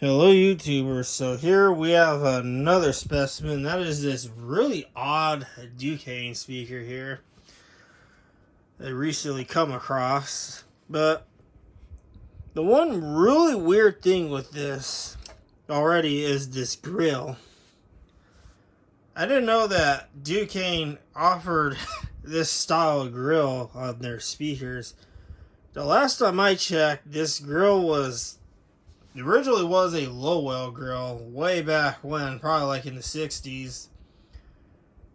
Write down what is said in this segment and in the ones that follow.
Hello YouTubers, so here we have another specimen. That is this really odd Dukane speaker here that I recently come across. But the one really weird thing with this already is this grill. I didn't know that Dukane offered this style of grill on their speakers. The last time I checked, this grill originally was a Lowell grill way back when, probably like in the 60s.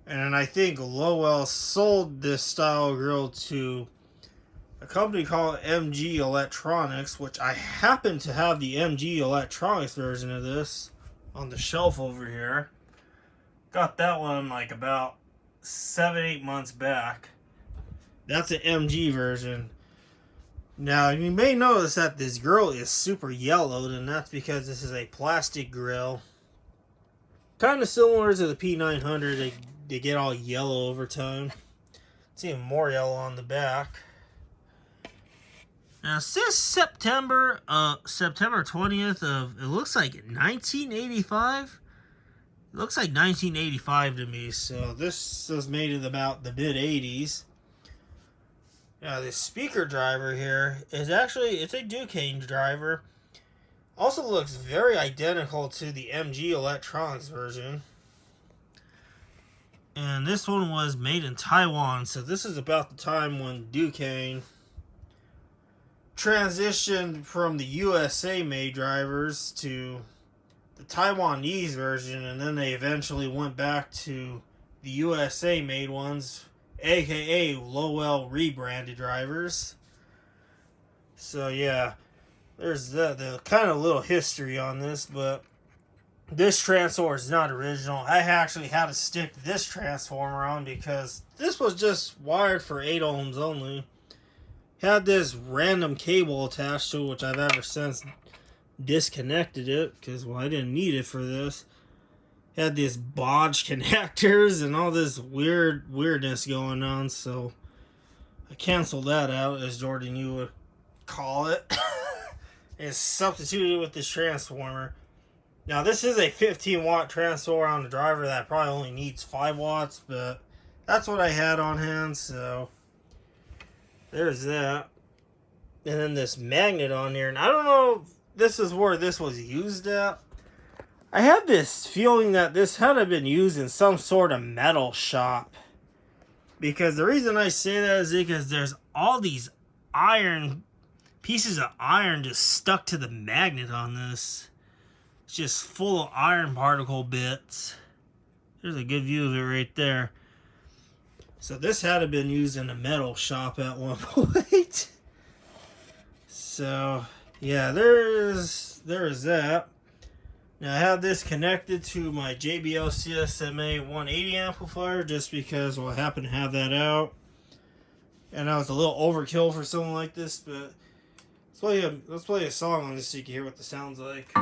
And I think Lowell sold this style grill to a company called MG Electronics, which I happen to have the MG Electronics version of this on the shelf over here. Got that one like about 7-8 months back. That's an MG version. Now, you may notice that this grill is super yellowed, and that's because this is a plastic grill. Kind of similar to the P900, they get all yellow over time. It's even more yellow on the back. Now, since September 20th of, it looks like 1985. It looks like 1985 to me, so this was made in about the mid-80s. Now, this speaker driver here is it's a Dukane driver. Also looks very identical to the MG Electronics version. And this one was made in Taiwan, so this is about the time when Dukane transitioned from the USA made drivers to the Taiwanese version, and then they eventually went back to the USA made ones, aka Lowell rebranded drivers. So yeah, there's the kind of little history on this, but this transformer is not original. I actually had to stick this transformer on because this was just wired for 8 ohms only. Had this random cable attached to it, which I've ever since disconnected it because, well, I didn't need it for this. Had these bodge connectors and all this weirdness going on, so I canceled that out, as Jordan you would call it, and substituted with this transformer. Now, this is a 15 watt transformer on the driver that probably only needs 5 watts, but that's what I had on hand, so there's that. And then this magnet on here, and I don't know if this is where this was used at. I have this feeling that this had to have been used in some sort of metal shop. Because the reason I say that is because there's all these pieces of iron just stuck to the magnet on this. It's just full of iron particle bits. There's a good view of it right there. So this had to have been used in a metal shop at one point. So yeah, there is that. Now, I have this connected to my JBL CSMA 180 amplifier just because, well, I happen to have that out. And I was a little overkill for something like this, but let's play a song on this so you can hear what the sound's like.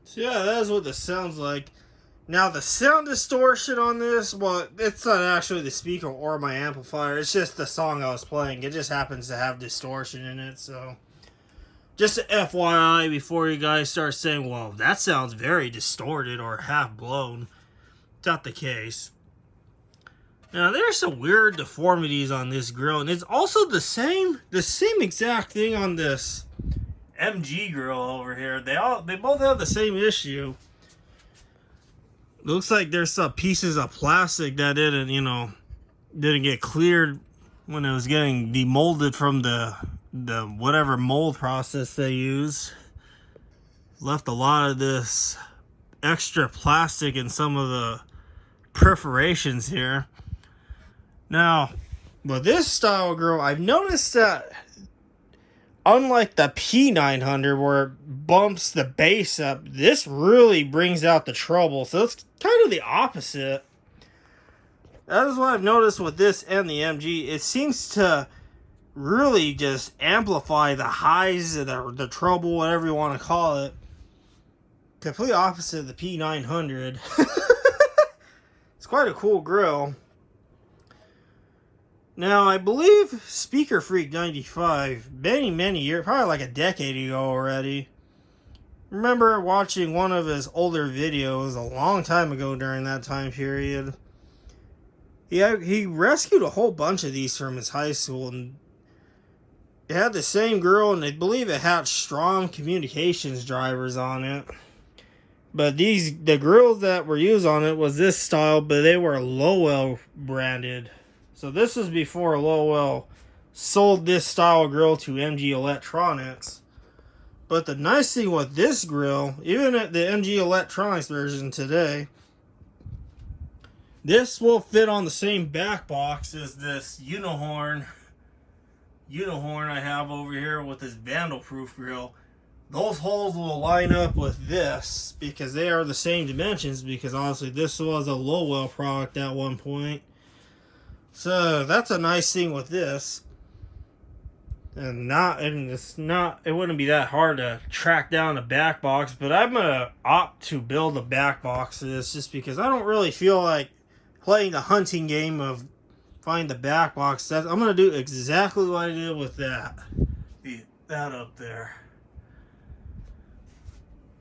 So yeah, that is what this sounds like. Now, the sound distortion on this, well, it's not actually the speaker or my amplifier. It's just the song I was playing. It just happens to have distortion in it, so Just an FYI before you guys start saying, well, that sounds very distorted or half blown. It's not the case. Now, there's some weird deformities on this grill, and it's also the same exact thing on this MG grill over here. They both have the same issue. Looks like there's some pieces of plastic that didn't get cleared when it was getting demolded from the whatever mold process they use. Left a lot of this extra plastic in some of the perforations here. Now, with this style grill, I've noticed that unlike the P900 where it bumps the base up, this really brings out the trouble. So it's kind of the opposite. That is what I've noticed with this and the MG. It seems to really just amplify the highs, the trouble, whatever you want to call it. Complete opposite of the P900. It's quite a cool grill. Now, I believe Speaker Freak 95, many years, probably like a decade ago already, remember watching one of his older videos a long time ago during that time period. He rescued a whole bunch of these from his high school, and it had the same grill, and I believe it had Strom communications drivers on it. But the grills that were used on it was this style, but they were Lowell branded. So this was before Lowell sold this style grill to MG Electronics. But the nice thing with this grill, even at the MG Electronics version today, this will fit on the same back box as this Unihorn I have over here with this vandal-proof grill. Those holes will line up with this because they are the same dimensions, because honestly this was a Lowell product at one point. So that's a nice thing with this. It wouldn't be that hard to track down a back box, but I'm gonna opt to build a back box for this just because I don't really feel like playing the hunting game of find the back box. I'm gonna do exactly what I did with that up there,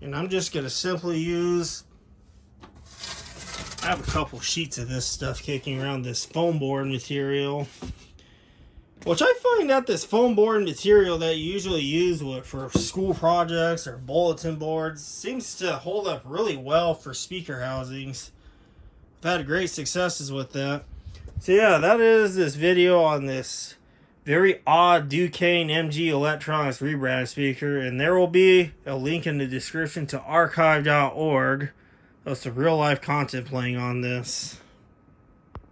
and I'm just gonna simply use. I have a couple sheets of this stuff kicking around, this foam board material, which I find that this foam board material that you usually use for school projects or bulletin boards seems to hold up really well for speaker housings. I've had great successes with that. So yeah, that is this video on this very odd Dukane MG Electronics rebrand speaker, and there will be a link in the description to archive.org. There's some real life content playing on this.